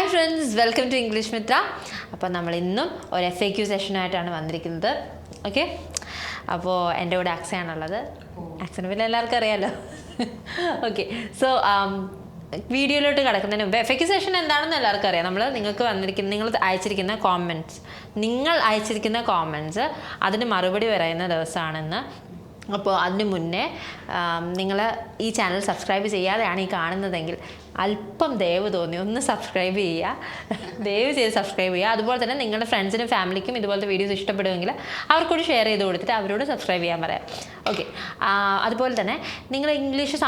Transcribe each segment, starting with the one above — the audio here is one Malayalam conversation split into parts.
Hi friends, welcome to English Mithra. അപ്പോൾ നമ്മൾ ഇന്നും ഒരു FAQ സെഷനായിട്ടാണ് വന്നിരിക്കുന്നത്. ഓക്കെ, അപ്പോൾ എൻ്റെ കൂടെ അക്സയാണുള്ളത്. അക്സനെ പിന്നെ എല്ലാവർക്കും അറിയാമല്ലോ. ഓക്കെ, സോ വീഡിയോയിലോട്ട് കിടക്കുന്നതിന് മുമ്പ് FAQ സെഷൻ എന്താണെന്ന് എല്ലാവർക്കും അറിയാം. നിങ്ങൾ അയച്ചിരിക്കുന്ന കോമൻറ്റ്സ് അതിന് മറുപടി പറയുന്ന ദിവസമാണെന്ന്. അപ്പോൾ അതിന് മുന്നേ നിങ്ങൾ ഈ ചാനൽ സബ്സ്ക്രൈബ് ചെയ്യാതെയാണ് ഈ കാണുന്നതെങ്കിൽ അല്പം ദയവ് തോന്നി ഒന്ന് സബ്സ്ക്രൈബ് ചെയ്യുക, ദയവ് ചെയ്ത് സബ്സ്ക്രൈബ് ചെയ്യുക. അതുപോലെ തന്നെ നിങ്ങളുടെ ഫ്രണ്ട്സിനും ഫാമിലിക്കും ഇതുപോലത്തെ വീഡിയോസ് ഇഷ്ടപ്പെടുമെങ്കിൽ അവർക്കൂടി ഷെയർ ചെയ്ത് കൊടുത്തിട്ട് അവരോട് സബ്സ്ക്രൈബ് ചെയ്യാൻ പറയാം. ഓക്കെ, അതുപോലെ തന്നെ നിങ്ങൾ ഇംഗ്ലീഷ്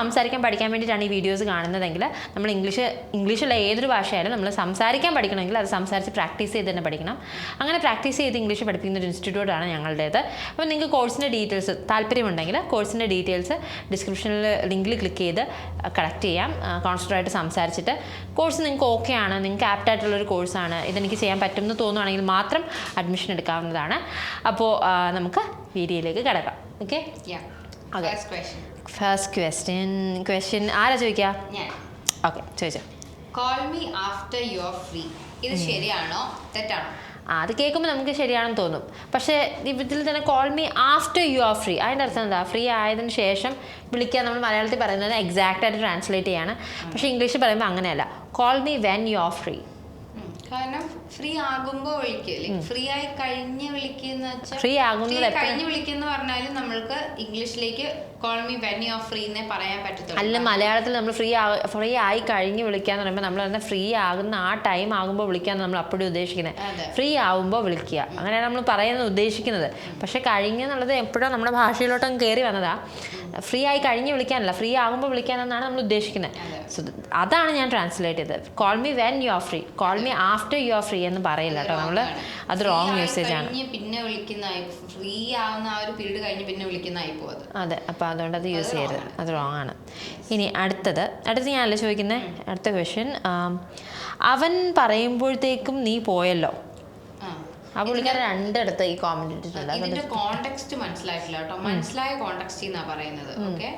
പഠിക്കാൻ വേണ്ടിയിട്ടാണ് ഈ വീഡിയോസ് കാണുന്നതെങ്കിൽ നമ്മൾ ഇംഗ്ലീഷുള്ള ഏതൊരു ഭാഷയായാലും നമ്മൾ സംസാരിക്കാൻ പഠിക്കണമെങ്കിൽ അത് സംസാരിച്ച് പ്രാക്ടീസ് ചെയ്ത് തന്നെ പഠിക്കണം. അങ്ങനെ പ്രാക്ടീസ് ചെയ്ത് ഇംഗ്ലീഷ് പഠിപ്പിക്കുന്ന ഒരു ഇൻസ്റ്റിറ്റ്യൂട്ടാണ് ഞങ്ങളുടേത്. അപ്പോൾ നിങ്ങൾക്ക് കോഴ്സിൻ്റെ ഡീറ്റെയിൽസ് താല്പര്യമുണ്ടെങ്കിൽ കോഴ്സിൻ്റെ ഡീറ്റെയിൽസ് ഡിസ്ക്രിപ്ഷനിൽ ലിങ്കിൽ ക്ലിക്ക് ചെയ്ത് കളക്ട് ചെയ്യാം. കൗൺസിലറായിട്ട് സംസാരിച്ചിട്ട് കോഴ്സ് നിങ്ങൾക്ക് ഓക്കെ ആണ്, നിങ്ങൾക്ക് ആപ്റ്റായിട്ടുള്ളൊരു കോഴ്സാണ്, ഇതെനിക്ക് ചെയ്യാൻ പറ്റുമെന്ന് തോന്നുകയാണെങ്കിൽ മാത്രം അഡ്മിഷൻ എടുക്കാവുന്നതാണ്. അപ്പോൾ നമുക്ക് വീഡിയോയിലേക്ക് കിടക്കാം. ഓക്കെ, ഫസ്റ്റ് ക്വസ്റ്റ്യൻ ആരാ ചോദിക്കുക? ഓക്കെ, ചോദിച്ചോ. Call me after you're free. ഇത് ശരിയാണോ തെറ്റാണോ? അത് കേൾക്കുമ്പോൾ നമുക്ക് ശരിയാണെന്ന് തോന്നും. പക്ഷേ ഇതിൽ തന്നെ call me after you are free, അതിൻ്റെ അർത്ഥം എന്താ? ഫ്രീ ആയതിനു ശേഷം വിളിക്കുക. നമ്മൾ മലയാളത്തിൽ പറയുന്നത് എക്സാക്റ്റ് ആയിട്ട് ട്രാൻസ്ലേറ്റ് ചെയ്യാണ്. പക്ഷേ ഇംഗ്ലീഷിൽ പറയുമ്പോൾ അങ്ങനെയല്ല. Call me when you are free. കാരണം ഫ്രീ ആകുമ്പോൾ വിളിക്കില്ലേ, ഫ്രീ ആയി കഴിഞ്ഞ് വിളിക്കുന്ന കഴിഞ്ഞ് വിളിക്കുന്ന പറഞ്ഞാലും നമ്മൾക്ക് ഇംഗ്ലീഷിലേക്ക് call me when you are free എന്നേ പറയാൻ പറ്റത്തുള്ളൂ. അല്ല, മലയാളത്തിൽ നമ്മൾ ഫ്രീ ആയി കഴിഞ്ഞ് വിളിക്കാന്ന് പറയുമ്പോൾ നമ്മൾ തന്നെ ഫ്രീ ആകുന്ന ആ ടൈം ആകുമ്പോൾ വിളിക്കാന്ന് നമ്മൾ അപ്പോഴും ഉദ്ദേശിക്കുന്നത്. ഫ്രീ ആകുമ്പോൾ വിളിക്കുക, അങ്ങനെയാണ് നമ്മൾ പറയുന്നത് ഉദ്ദേശിക്കുന്നത്. പക്ഷെ കഴിഞ്ഞെന്നുള്ളത് എപ്പോഴും നമ്മുടെ ഭാഷയിലോട്ടൊന്നും കയറി വന്നതാ. ഫ്രീ ആയി കഴിഞ്ഞ് വിളിക്കാനല്ല, ഫ്രീ ആകുമ്പോൾ വിളിക്കാനെന്നാണ് നമ്മൾ ഉദ്ദേശിക്കുന്നത്. സോ അതാണ് ഞാൻ ട്രാൻസ്ലേറ്റ് ചെയ്തത്. Call me when you are free, call me after you are free എന്ന് പറയില്ല കേട്ടോ നമ്മൾ. അത് റോങ് യൂസേജ് ആണ്. പിന്നെ വിളിക്കുന്നതായി ഫ്രീ ആവുന്ന ആ ഒരു പീരീഡ് കഴിഞ്ഞ് പിന്നെ വിളിക്കുന്നതായി പോകുന്നത്. അതെ, അപ്പോൾ അതുകൊണ്ട് അത് യൂസ് ചെയ്യരുത്, അത് റോങ് ആണ്. ഇനി അടുത്തത് ഞാനല്ലേ ചോദിക്കുന്നത്. അടുത്ത ക്വസ്റ്റ്യൻ, അവൻ പറയുമ്പോഴത്തേക്കും നീ പോയല്ലോ. ആ പുള്ളിക്കാരൻ രണ്ടിടത്ത് ഈ കോമന്റ് ഇട്ടിട്ടുണ്ട്. ഇതിന്റെ കോണ്ടെക്സ്റ്റ് മനസ്സിലായിട്ടില്ല കേട്ടോ. മനസ്സിലായ കോണ്ടെക്സ്റ്റ് എന്നാ പറയുന്നത്. Okay,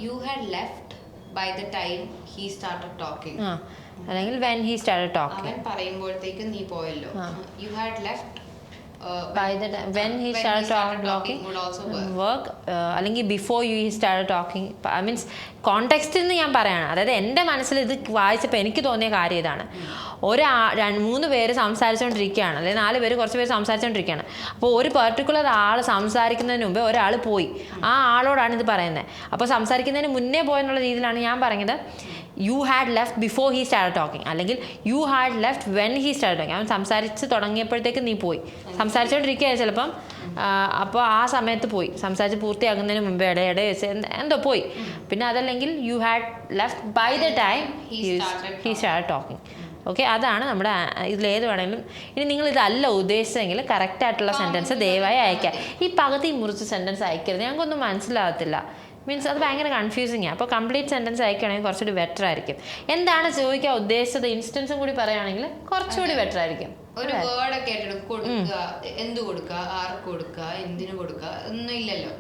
you had left by the time he started talking, അല്ലെങ്കിൽ when he started talking. അവൻ പറയുമ്പോഴത്തേക്കും നീ പോയല്ലോ. You had left by the time when he started talking work, അല്ലെങ്കിൽ before he started talking. I means context എന്ന് ഞാൻ പറയാണ്. അതായത് എൻ്റെ മനസ്സിൽ ഇത് വായിച്ചപ്പോൾ എനിക്ക് തോന്നിയ കാര്യം ഇതാണ്. 3 പേര് സംസാരിച്ചുകൊണ്ടിരിക്കുകയാണ്, അല്ലെങ്കിൽ 4 പേര് കുറച്ച് പേര് സംസാരിച്ചുകൊണ്ടിരിക്കുകയാണ്. അപ്പോൾ ഒരു പെർട്ടിക്കുലർ ആൾ സംസാരിക്കുന്നതിന് മുമ്പേ ഒരാൾ പോയി. ആ ആളോടാണ് ഇത് പറയുന്നത്. അപ്പോൾ സംസാരിക്കുന്നതിന് മുന്നേ പോയെന്നുള്ള രീതിയിലാണ് ഞാൻ പറഞ്ഞത് you had left before he start talking, അല്ലെങ്കിൽ you had left when he start talking. അവൻ സംസാരിച്ച് തുടങ്ങിയപ്പോഴത്തേക്ക് നീ പോയി. സംസാരിച്ചുകൊണ്ടിരിക്കുകയാണ് ചിലപ്പം, അപ്പോൾ ആ സമയത്ത് പോയി. സംസാരിച്ച് പൂർത്തിയാക്കുന്നതിന് മുമ്പേ ഇടയിടെ വെച്ച് എന്തോ പോയി. പിന്നെ അതല്ലെങ്കിൽ you had left by the time he start talking. Okay, അതാണ് നമ്മുടെ ഇതിലേത് വേണമെങ്കിലും. ഇനി നിങ്ങൾ ഇതല്ല ഉദ്ദേശിച്ചെങ്കിൽ കറക്റ്റായിട്ടുള്ള സെൻറ്റൻസ് ദയവായി അയക്കുക. ഈ പകുതി മുറിച്ച് സെൻറ്റൻസ് അയക്കരുത്, ഞങ്ങൾക്കൊന്നും മനസ്സിലാകത്തില്ല. മീൻസ് അത് ഭയങ്കര കൺഫ്യൂസിങ് ആണ്. അപ്പോൾ കംപ്ലീറ്റ് സെൻറ്റൻസ് അയക്കുകയാണെങ്കിൽ കുറച്ചുകൂടി ബെറ്റർ ആയിരിക്കും. എന്താണ് ചോദിക്കാൻ ഉദ്ദേശിച്ചത് ഇൻസ്റ്റൻസും കൂടി പറയുകയാണെങ്കിൽ കുറച്ചുകൂടി ബെറ്റർ ആയിരിക്കും. ഒരു വേർഡൊക്കെ ആയിട്ട് കൊടുക്കുക, എന്ത് കൊടുക്കുക, ആർക്ക് കൊടുക്കുക, എന്തിനു കൊടുക്കുക ഒന്നും ഇല്ലല്ലോ.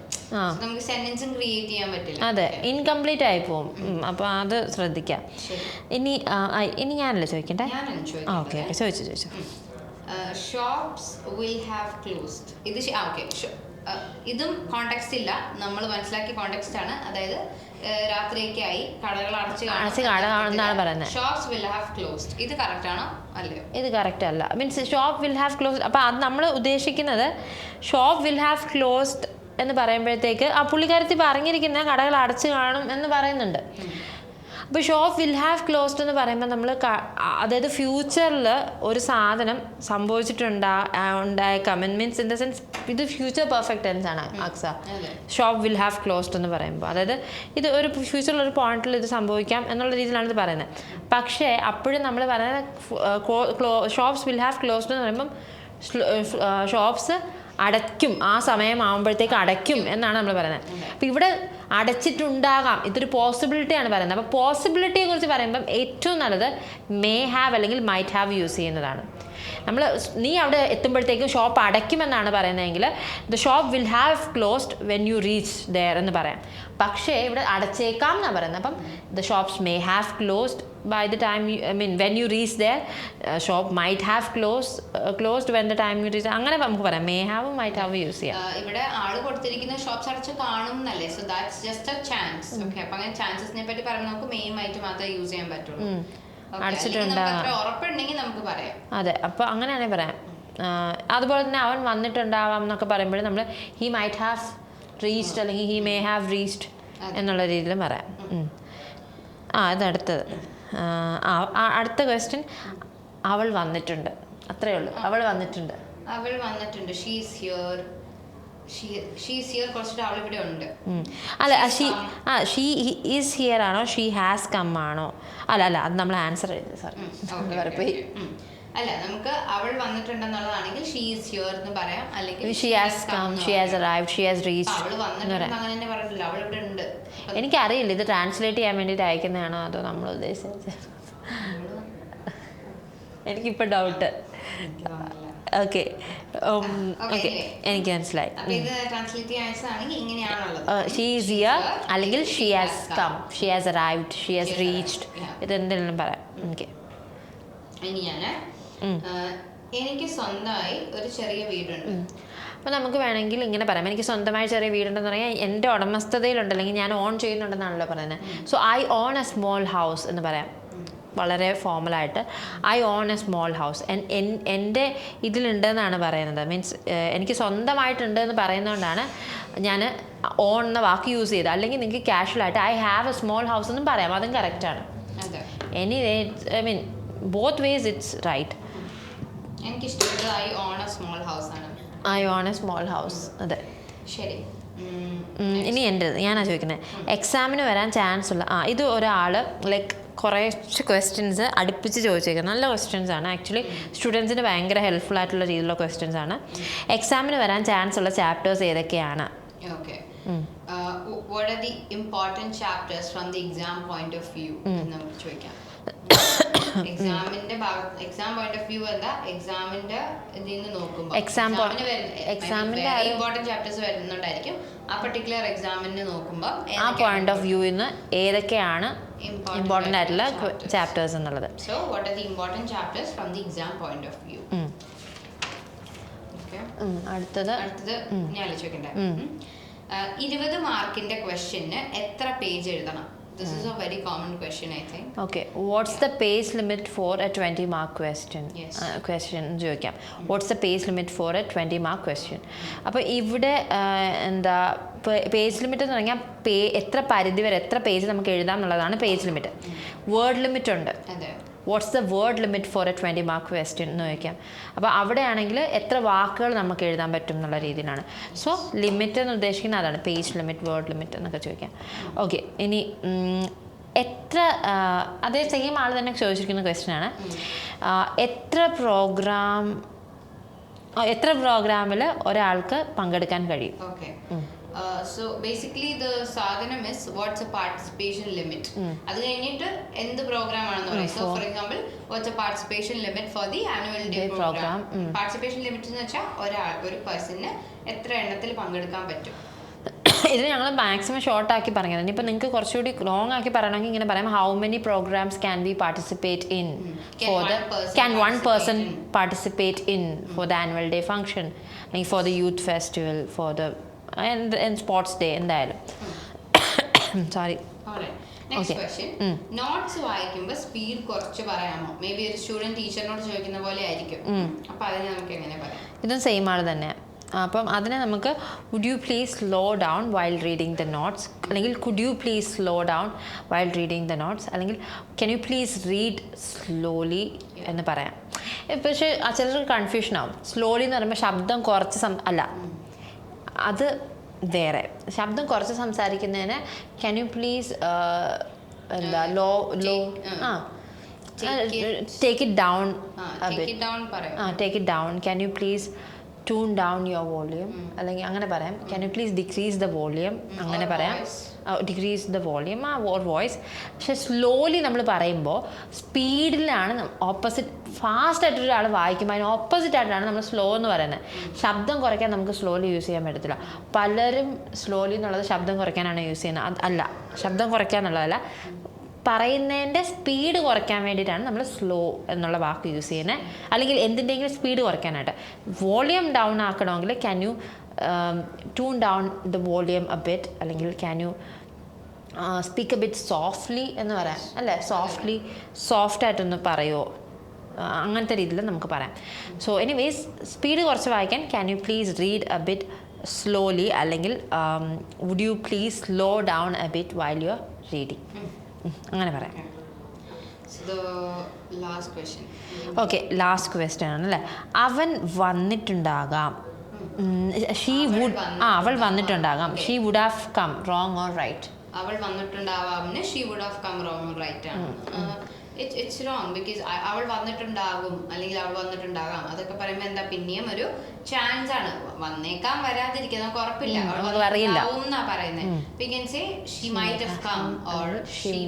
നമുക്ക് സെന്റൻസും ക്രിയേറ്റ് ചെയ്യാൻ പറ്റില്ല. അതെ, ഇൻകംപ്ലീറ്റ് ആയി പോകും. അപ്പോൾ അത് ശ്രദ്ധിക്കാം. ഇനി ഞാനല്ലേ ചോദിക്കണ്ടേ? ഓക്കെ, ചോദിച്ചു. Shops will have closed. ഇത് ഓക്കെ, ഇതും കോണ്ടെക്സ്റ്റ് ഇല്ല, നമ്മൾ മനസ്സിലാക്കിയ കോണ്ടെക്സ്റ്റ് ആണ്. അതായത് രാത്രിയൊക്കെയായി കടകൾ അടച്ചാണ് പറയുന്നത്. Shops will have closed. ഇത് കറക്റ്റ് ആണോ അല്ലയോ? ഇത് കറക്റ്റ് അല്ല. Means shop will have closed. അപ്പോൾ അത് നമ്മൾ ഉദ്ദേശിക്കുന്നത് ഷോപ്പ് വിൽ ഹാവ് ക്ലോസ്ഡ് എന്ന് പറയുമ്പോഴത്തേക്ക് ആ പുള്ളിക്കാരത്തി പറഞ്ഞിരിക്കുന്ന കടകൾ അടച്ചു കാണും എന്ന് പറയുന്നുണ്ട്. അപ്പോൾ ഷോപ്പ് വിൽ ഹാവ് ക്ലോസ്ഡ് എന്ന് പറയുമ്പോൾ നമ്മൾ അതായത് ഫ്യൂച്ചറിൽ ഒരു സാധനം ഉണ്ടായേക്കാം. മീൻസ് ഇൻ ദ സെൻസ് ഇത് ഫ്യൂച്ചർ പെർഫെക്റ്റ് ടെൻസ് ആണ് അക്സ. ഷോപ്പ് വിൽ ഹാവ് ക്ലോസ്ഡ് എന്ന് പറയുമ്പോൾ അതായത് ഇത് ഒരു ഫ്യൂച്ചറിലൊരു പോയിന്റിൽ ഇത് സംഭവിക്കാം എന്നുള്ള രീതിയിലാണ് ഇത് പറയുന്നത്. പക്ഷേ അപ്പോഴും നമ്മൾ പറയുന്നത് ഷോപ്സ് വിൽ ഹാവ് ക്ലോസ്ഡ് എന്ന് പറയുമ്പം ഷോപ്സ് അടയ്ക്കും, ആ സമയമാകുമ്പോഴത്തേക്ക് അടയ്ക്കും എന്നാണ് നമ്മൾ പറയുന്നത്. അപ്പോൾ ഇവിടെ അടച്ചിട്ടുണ്ടാകാം, ഇതൊരു പോസിബിലിറ്റിയാണ് പറയുന്നത്. അപ്പോൾ പോസിബിലിറ്റിയെ കുറിച്ച് പറയുമ്പം ഏറ്റവും നല്ലത് മേ ഹാവ് അല്ലെങ്കിൽ മൈറ്റ് ഹാവ് യൂസ് ചെയ്യുന്നതാണ്. നമ്മൾ നീ അവിടെ എത്തുമ്പോഴത്തേക്കും ഷോപ്പ് അടയ്ക്കുമെന്നാണ് പറയുന്നതെങ്കിൽ the shop will have closed when you reach there എന്ന് പറയാം. പക്ഷേ ഇവിടെ അടച്ചേക്കാം എന്നാണ് പറയുന്നത്. അപ്പം the shops may have closed by the time when you reach there, shop might have closed when the time you reach. അങ്ങനെ നമുക്ക് പറയാം. may have might have use ചെയ്യാം. ഇവിടെ ആള് കൊടുത്തിരിക്കുന്ന ഷോപ്സ് അടച്ച് കാണും എന്നല്ലേ, so that's just A chance. Okay, അപ്പൊ അങ്ങനെ ചാൻസസിനെ പറ്റി പറയുമ്പോൾ നമുക്ക് മെയിൻ ആയിട്ട് മാത്രമേ യൂസ് ചെയ്യാൻ പറ്റുള്ളൂ. അടച്ചിട്ടുണ്ടാവാം ഉറപ്പുണ്ടെങ്കിൽ നമുക്ക് പറയാം. അതെ, അപ്പൊ അങ്ങനെയാണെങ്കിൽ പറയാം. അതുപോലെ തന്നെ അവൻ വന്നിട്ടുണ്ടാവാം എന്നൊക്കെ പറയുമ്പോൾ നമ്മൾ he might have reached അല്ലെങ്കിൽ he may have reached എന്നുള്ള രീതിയിലും പറയാം. ഇതടുത്തത് അടുത്ത ക്വസ്റ്റ്യൻ, അവൾ വന്നിട്ടുണ്ട്. അത്രേ ഉള്ളൂ, അവൾ വന്നിട്ടുണ്ട്. ഷീസ് ഹിയർ കുറച്ചിട്ട് അവൾ ഇവിടെ ഉണ്ട്. അല്ല, ഷീ ഈസ് ഹിയർ ആണോ ഷീ ഹാസ് കം ആണോ? അല്ല അത് നമ്മൾ ആൻസർ ചെയ്തത്. സോറി, അല്ല, നമുക്ക് അവൾ വന്നിട്ടുണ്ടെന്നുള്ളതാണെങ്കിൽ ഷീ ഈസ് ഹിയർ എന്ന് പറയാം, അല്ലെങ്കിൽ she has come, she has arrived, she has reached. അവൾ വന്നിട്ടുണ്ട് അങ്ങനെ തന്നെ പറഞ്ഞില്ല, അവൾ ഇവിടെ ഉണ്ട്. എനിക്കറിയില്ല ഇത് ട്രാൻസ്ലേറ്റ് ചെയ്യാൻ വേണ്ടിയിട്ട് അയക്കുന്നതാണോ അതോ നമ്മൾ ഉദ്ദേശിച്ചത്. എനിക്കിപ്പോൾ ഡൗട്ട്. ഓക്കെ, എനിക്ക് മനസ്സിലായി. ഷീ ഈസ് ഹിയർ അല്ലെങ്കിൽ she has come, she has arrived, she has reached, ഇതെന്തെങ്കിലും പറയാം. ഓക്കെ, ഇനി ഞാൻ എനിക്ക് സ്വന്തമായി ഒരു ചെറിയ വീടുണ്ട്. അപ്പോൾ നമുക്ക് വേണമെങ്കിൽ ഇങ്ങനെ പറയാം, എനിക്ക് സ്വന്തമായി ചെറിയ വീടുണ്ടെന്ന് പറഞ്ഞാൽ എൻ്റെ ഉടമസ്ഥതയിലുണ്ട് അല്ലെങ്കിൽ ഞാൻ ഓൺ ചെയ്യുന്നുണ്ടെന്നാണല്ലോ പറയുന്നത്. So I own a small house എന്ന് പറയാം, വളരെ ഫോമലായിട്ട്. I own a small house, എൻ്റെ ഇതിലുണ്ടെന്നാണ് പറയുന്നത്. മീൻസ് എനിക്ക് സ്വന്തമായിട്ടുണ്ട് എന്ന് പറയുന്നതുകൊണ്ടാണ് ഞാൻ ഓൺ എന്ന വാക്ക് യൂസ് ചെയ്തത്. അല്ലെങ്കിൽ നിങ്ങൾക്ക് കാഷ്വലായിട്ട് I have a small house എന്നും പറയാം, അതും കറക്റ്റാണ്. Anyway, I mean both ways it's right. എനിക്ക് ഇഷ്ടപ്പെട്ടത് I own a small house ആണ്. I own a small house. അതെ, ശരി. ഇനി എൻ്റെ ഞാനാ ചോദിക്കുന്നത്, എക്സാമിന് വരാൻ ചാൻസ് ഉള്ള ഇത് ഒരാൾ ലൈക്ക് കുറച്ച് ക്വസ്റ്റ്യൻസ് അടുപ്പിച്ച് ചോദിച്ചേക്കുന്നത്. നല്ല ക്വസ്റ്റ്യൻസ് ആണ് ആക്ച്വലി, സ്റ്റുഡൻസിന് ഭയങ്കര ഹെൽപ്ഫുൾ ആയിട്ടുള്ള രീതിയിലുള്ള ക്വസ്റ്റ്യൻസ് ആണ്. എക്സാമിന് വരാൻ ചാൻസ് ഉള്ള ചാപ്റ്റേഴ്സ് ഏതൊക്കെയാണ്? Okay, what are the important chapters from the exam point of view എന്ന് നമുക്ക് ചോദിക്കാം. എക്സാം പോയിന്റ് ഓഫ് വ്യൂ എന്താ, എക്സാമിന്റെ ഇതിന്ന് നോക്കുമ്പോൾ എക്സാമിന്റെ ഇമ്പോർട്ടന്റ് ചാപ്റ്റേഴ്സ് വരുന്നുണ്ടായിരിക്കും. ആ പർട്ടിക്കുലർ എക്സാമിന് നോക്കുമ്പോൾ ആ പോയിന്റ് ഓഫ് വ്യൂന്ന് ഏതൊക്കെയാണ് ഇമ്പോർട്ടന്റ് ആയിട്ടുള്ള ചാപ്റ്റേഴ്സ് എന്നുള്ളത്. So what are the important chapters from the exam point of view. അടുത്തത് ഞാൻ ആലോചിക്കട്ടെ. 20 മാർക്കിന്റെ ക്വസ്റ്റ്യന് എത്ര പേജ് എഴുതണം? This is a very common question, I think. Okay, what's the page limit for a 20 mark question? Yes. Question ചോദിക്കാം. What's the page limit for a 20 mark question? അപ്പോൾ ഇവിടെ എന്താ പേജ് ലിമിറ്റ് എന്ന് പറഞ്ഞാൽ എത്ര പരിധി വരെ എത്ര പേജ് നമുക്ക് എഴുതാം എന്നുള്ളതാണ് പേജ് ലിമിറ്റ്. വേർഡ് ലിമിറ്റ് ഉണ്ട്. What's the word limit for A 20 mark question എന്ന് ചോദിക്കാം. അപ്പോൾ അവിടെയാണെങ്കിൽ എത്ര വാക്കുകൾ നമുക്ക് എഴുതാൻ പറ്റും എന്നുള്ള രീതിയിലാണ്. സോ ലിമിറ്റ് എന്ന് ഉദ്ദേശിക്കുന്നത് അതാണ്, പേജ് ലിമിറ്റ്, വേർഡ് ലിമിറ്റ് എന്നൊക്കെ ചോദിക്കാം. ഓക്കെ, ഇനി എത്ര അതേ സെയിം ആൾ തന്നെ ചോദിച്ചിരിക്കുന്ന ക്വസ്റ്റ്യൻ ആണ്, എത്ര പ്രോഗ്രാമിൽ ഒരാൾക്ക് പങ്കെടുക്കാൻ കഴിയും? So basically the sadhanam is what's a participation limit. അത് കഴിഞ്ഞിട്ട് എന്ത് പ്രോഗ്രാം ആണെന്ന് പറയും. So for example, what's a participation limit for the annual day program? Participation limit എന്ന് വെച്ചാൽ ഒരു പേഴ്സണിന് എത്ര എണ്ണത്തിൽ പങ്കെടുക്കാൻ പറ്റും. ഇത് ഞങ്ങൾ മാക്സിമം ഷോർട്ട് ആക്കി പറഞ്ഞത്. ഇനിയിപ്പോൾ നിങ്ങൾക്ക് കുറച്ചുകൂടി ലോങ് ആക്കി പറയണമെങ്കിൽ ഇങ്ങനെ പറയാം, how many programs can be participate in for the can one person participate in for the annual day function, അല്ലെങ്കിൽ for the youth festival, for the sports day എന്തായാലും. സോറി. നെക്സ്റ്റ് ക്വസ്റ്റ്യൻ, നോട്ട്സ് വായിക്കുമ്പോൾ സ്പീഡ് കുറച്ച് പറയാമോ? മേ ബി ഒരു സ്റ്റുഡന്റ് ടീച്ചറിനോട് ചോദിക്കുന്ന പോലെ ആയിരിക്കും. അപ്പോൾ അതിനെ നമുക്ക് എങ്ങനെ പറയാം? ഇതും സെയിം ആണ് തന്നെ. അപ്പം അതിനെ നമുക്ക് would you please slow down while reading the notes, അല്ലെങ്കിൽ could you please slow down while reading the notes, അല്ലെങ്കിൽ can you please read slowly എന്ന് പറയാം. പക്ഷേ ചിലർക്ക് കൺഫ്യൂഷൻ ആവും. സ്ലോലി എന്ന് പറയുമ്പോൾ ശബ്ദം കുറച്ച് അല്ല, അത് വേറെ. ശബ്ദം കുറച്ച് സംസാരിക്കുന്നതിന് ക്യാൻ യു പ്ലീസ് എന്താ take it down, take it down, can you please tune down your volume, അല്ലെങ്കിൽ അങ്ങനെ പറയാം. Can you please decrease the volume, അങ്ങനെ പറയാം. Decrease the volume or voice. പക്ഷെ സ്ലോലി നമ്മൾ പറയുമ്പോൾ സ്പീഡിലാണ് ഓപ്പോസിറ്റ് ഫാസ്റ്റായിട്ട് ഒരാൾ വായിക്കുമ്പോൾ അതിന് ഓപ്പോസിറ്റ് ആയിട്ടാണ് നമ്മൾ സ്ലോ എന്ന് പറയുന്നത്. ശബ്ദം കുറയ്ക്കാൻ നമുക്ക് സ്ലോലി യൂസ് ചെയ്യാൻ പറ്റത്തില്ല. പലരും സ്ലോലി എന്നുള്ളത് ശബ്ദം കുറയ്ക്കാനാണ് യൂസ് ചെയ്യുന്നത്. അല്ല, ശബ്ദം കുറയ്ക്കുക എന്നുള്ളതല്ല, പറയുന്നതിൻ്റെ സ്പീഡ് കുറയ്ക്കാൻ വേണ്ടിയിട്ടാണ് നമ്മൾ സ്ലോ എന്നുള്ള വാക്ക് യൂസ് ചെയ്യുന്നത്. അല്ലെങ്കിൽ എന്തിൻ്റെങ്കിലും സ്പീഡ് കുറയ്ക്കാനായിട്ട്. വോളിയം ഡൗൺ ആക്കണമെങ്കിൽ can you tune down the volume a bit, അല്ലെങ്കിൽ can you speak a bit softly എന്ന് പറയാം അല്ലേ? സോഫ്റ്റായിട്ടൊന്ന് പറയുമോ, അങ്ങനത്തെ രീതിയിൽ നമുക്ക് പറയാം. സോ എനിവേസ്, സ്പീഡ് കുറച്ച് വായിക്കാൻ can you please read a bit slowly, അല്ലെങ്കിൽ would you please slow down a bit while you are reading, അങ്ങനെ പറയാം. ഓക്കെ, ലാസ്റ്റ് ക്വസ്റ്റ്യൻ ആണല്ലേ. അവൻ വന്നിട്ടുണ്ടാകാം. അവൾ വന്നിട്ടുണ്ടാകാം. She would have come, wrong or right? അവൾ വന്നിട്ടുണ്ടാവാം, she would have come, wrong or right ആണ്. ഇറ്റ്സ് റോങ്, ബിക്കോസ് അവൾ വന്നിട്ടുണ്ടാകും അല്ലെങ്കിൽ അവൾ വന്നിട്ടുണ്ടാകാം അതൊക്കെ പറയുമ്പോൾ എന്താ, പിന്നെയും ഒരു ചാൻസ് ആണ്. വന്നേക്കാം, വരാതിരിക്കാൻ നമുക്ക് ഉറപ്പില്ല. അവൾ പറയുന്നത്. We can say she might have come or she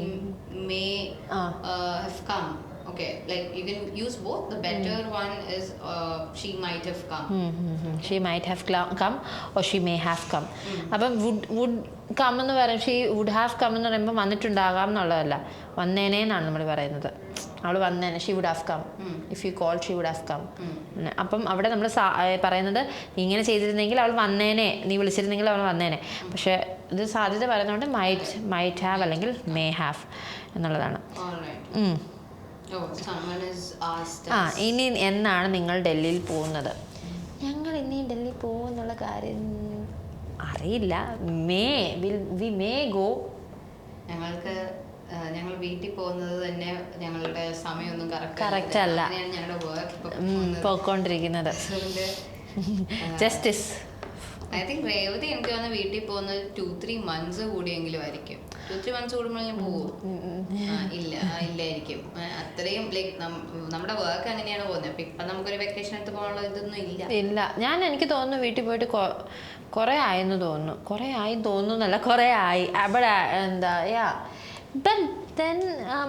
may have come. Okay, like you can use both. The better one is she might have come. She might have come or she may have come. അപ്പം would come എന്ന് പറയും, she would have come എന്ന് പറയുമ്പോൾ വന്നിട്ടുണ്ടാകാം എന്നുള്ളതല്ല, വന്നേനെ എന്നാണ് നമ്മൾ പറയുന്നത്. അവൾ വന്നേനെ, she would have come. If you call, she would have come. അപ്പം അവിടെ നമ്മൾ പറയുന്നത്, ഇങ്ങനെ ചെയ്തിരുന്നെങ്കിൽ അവൾ വന്നേനെ, നീ വിളിച്ചിരുന്നെങ്കിൽ അവൾ വന്നേനെ. പക്ഷേ ഇത് സാധ്യത പറയുന്നതുകൊണ്ട് മൈറ്റ് ഹാവ് അല്ലെങ്കിൽ മേ ഹാവ് എന്നുള്ളതാണ്. ഇനി എന്നാണ് നിങ്ങൾ ഡൽഹിയിൽ പോകുന്നത്? ഞങ്ങൾ ഇനി ഡൽഹി പോകുന്നുള്ള കാര്യം അറിയില്ല. We may go. ഞങ്ങൾ വീട്ടിൽ പോകുന്നത് തന്നെ ഞങ്ങളുടെ സമയമൊന്നും കറക്റ്റ് അല്ല, ഞങ്ങളുടെ വർക്ക് പോയിക്കൊണ്ടിരിക്കുന്നത്. ജസ്റ്റിസ് ഐ തിങ്ക് രേവതി എനിക്ക് തോന്നുന്നു വീട്ടിൽ പോകുന്നത് 2-3 months കൂടിയെങ്കിലും ആയിരിക്കും. 2-3 months കൂടുമ്പോൾ ഞാൻ പോകും. ഇല്ലായിരിക്കും. അത്രയും ലൈക്ക് നമ്മുടെ വർക്ക് അങ്ങനെയാണ് പോകുന്നത്. അപ്പൊ ഇപ്പൊ നമുക്കൊരു വെക്കേഷൻ എടുത്ത് പോകാനുള്ള ഇതൊന്നും ഇല്ല. എനിക്ക് തോന്നുന്നു വീട്ടിൽ പോയിട്ട് കുറെ ആയെന്ന് തോന്നുന്നു. കുറെ ആയി. അവിടെ എന്താ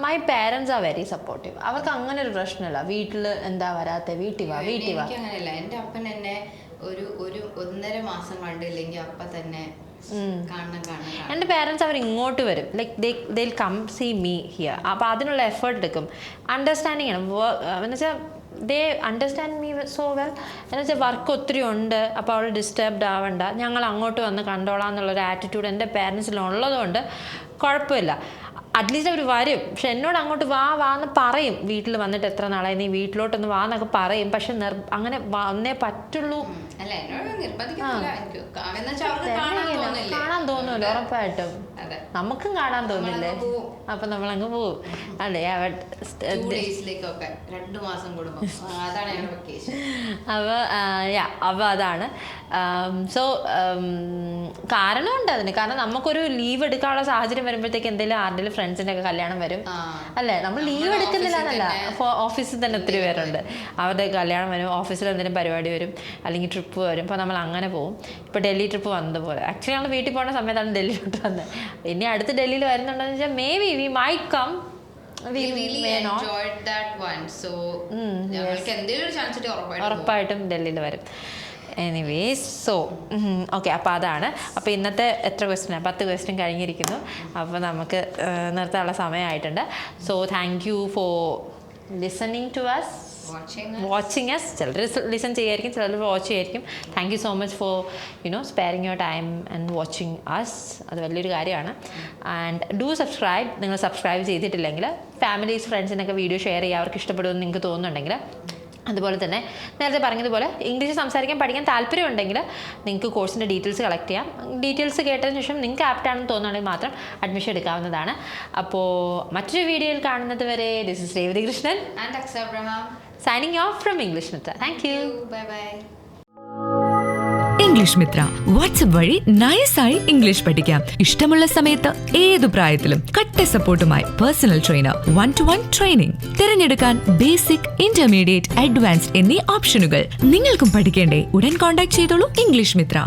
my parents are very supportive. അവർക്ക് അങ്ങനെ ഒരു പ്രശ്നമില്ല. വീട്ടിൽ എന്താ വരാത്തെ, വീട്ടിൽ വാ. അങ്ങനെയല്ല, എൻ്റെ അപ്പൻ എന്നെ ഒരു 1.5 മാസം കണ്ടില്ലെങ്കിൽ അപ്പ തന്നെ എൻ്റെ പാരൻസ് അവർ ഇങ്ങോട്ട് വരും. Like they come see me here. അപ്പോൾ അതിനുള്ള എഫേർട്ട് എടുക്കും. അണ്ടർസ്റ്റാൻഡിങ് ആണ് എന്ന് വെച്ചാൽ they understand me so well. എന്ന് വെച്ചാൽ വർക്ക് ഒത്തിരി ഉണ്ട്, അപ്പോൾ അവൾ ഡിസ്റ്റർബ്ഡ് ആവണ്ട, ഞങ്ങൾ അങ്ങോട്ട് വന്ന് കണ്ടോളാം എന്നുള്ളൊരു ആറ്റിറ്റ്യൂഡ് എൻ്റെ പാരൻസിലുള്ളതുകൊണ്ട് കുഴപ്പമില്ല. അറ്റ്ലീസ്റ്റ് അവർ വരും. പക്ഷെ എന്നോട് അങ്ങോട്ട് വാന്ന് പറയും. വീട്ടിൽ വന്നിട്ട് എത്ര നാളായി, നീ വീട്ടിലോട്ടൊന്ന് വാന്നൊക്കെ പറയും. പക്ഷെ അങ്ങനെ വന്നേ പറ്റുള്ളൂ. കാണാൻ തോന്നുമല്ലോ, ഉറപ്പായിട്ടും. നമുക്കും കാണാൻ തോന്നില്ലേ, അപ്പൊ നമ്മളങ്ങ് പോവും. അല്ലേ, അപ്പൊ അതാണ്. സോ കാരണമുണ്ട് അതിന്. കാരണം നമുക്കൊരു ലീവ് എടുക്കാനുള്ള സാഹചര്യം വരുമ്പോഴത്തേക്ക് എന്തെങ്കിലും ആരുടെയും ഫ്രണ്ട്സിന്റെ ഒക്കെ കല്യാണം വരും അല്ലേ. നമ്മൾ ലീവ് എടുക്കുന്നില്ല, ഓഫീസിൽ തന്നെ ഒത്തിരി പേരുണ്ട്, അവരുടെ കല്യാണം വരും, ഓഫീസിൽ എന്തെങ്കിലും പരിപാടി വരും, അല്ലെങ്കിൽ ട്രിപ്പ് വരും. അപ്പോൾ നമ്മൾ അങ്ങനെ പോകും. ഇപ്പോൾ ഡൽഹി ട്രിപ്പ് വന്നതുപോലെ. ആക്ച്വലി നമ്മൾ വീട്ടിൽ പോകുന്ന സമയത്താണ് ഡൽഹിയിലോട്ട് വന്നത്. ഇനി അടുത്ത് ഡൽഹിയിൽ വരുന്നുണ്ടെന്ന് വെച്ചാൽ maybe we might come. ഉറപ്പായിട്ടും ഡൽഹിയിൽ വരും. Anyways, so okay. അപ്പോൾ അതാണ്. അപ്പോൾ ഇന്നത്തെ എത്ര ക്വസ്റ്റ്യനാണ്? 10 ക്വസ്റ്റ്യൻ കഴിഞ്ഞിരിക്കുന്നു. അപ്പോൾ നമുക്ക് നിർത്താനുള്ള സമയമായിട്ടുണ്ട്. So thank you for listening to us, watching us. ചിലർ ലിസൺ ചെയ്യായിരിക്കും, ചിലർ വാച്ച് ചെയ്യായിരിക്കും. Thank you so much for sparing your time and watching us. അത് വലിയൊരു കാര്യമാണ്. And do subscribe. നിങ്ങൾ സബ്സ്ക്രൈബ് ചെയ്തിട്ടില്ലെങ്കിൽ ഫാമിലീസ്, ഫ്രണ്ട്സിനൊക്കെ വീഡിയോ ഷെയർ ചെയ്യുക. അവർക്ക് ഇഷ്ടപ്പെടുമെന്ന് നിങ്ങൾക്ക് തോന്നുന്നുണ്ടെങ്കിൽ. അതുപോലെ തന്നെ നേരത്തെ പറഞ്ഞതുപോലെ ഇംഗ്ലീഷ് സംസാരിക്കാൻ പഠിക്കാൻ താല്പര്യമുണ്ടെങ്കിൽ നിങ്ങൾക്ക് കോഴ്സിൻ്റെ ഡീറ്റെയിൽസ് കളക്ട് ചെയ്യാം. ഡീറ്റെയിൽസ് കേട്ടതിന് ശേഷം നിങ്ങൾക്ക് ആപ്റ്റാണെന്ന് തോന്നുകയാണെങ്കിൽ മാത്രം അഡ്മിഷൻ എടുക്കാവുന്നതാണ്. അപ്പോൾ മറ്റൊരു വീഡിയോയിൽ കാണുന്നത് വരെ, this is Revathi Krishnan and Akshay Abraham signing off from English Mithra. Thank you. Bye. English Mithra WhatsApp വഴി നൈസായി ഇംഗ്ലീഷ് പഠിക്കാം. ഇഷ്ടമുള്ള സമയത്ത് ഏതു പ്രായത്തിലും കട്ട സപ്പോർട്ടുമായി പേഴ്സണൽ ട്രെയിനർ, 1-to-1 ട്രെയിനിങ്. തിരഞ്ഞെടുക്കാൻ ബേസിക്, ഇന്റർമീഡിയറ്റ്, അഡ്വാൻസ്ഡ് എന്നീ ഓപ്ഷനുകൾ. നിങ്ങൾക്കും പഠിക്കേണ്ടേ? ഉടൻ കോൺടാക്ട് ചെയ്തോളൂ ഇംഗ്ലീഷ് മിത്ര.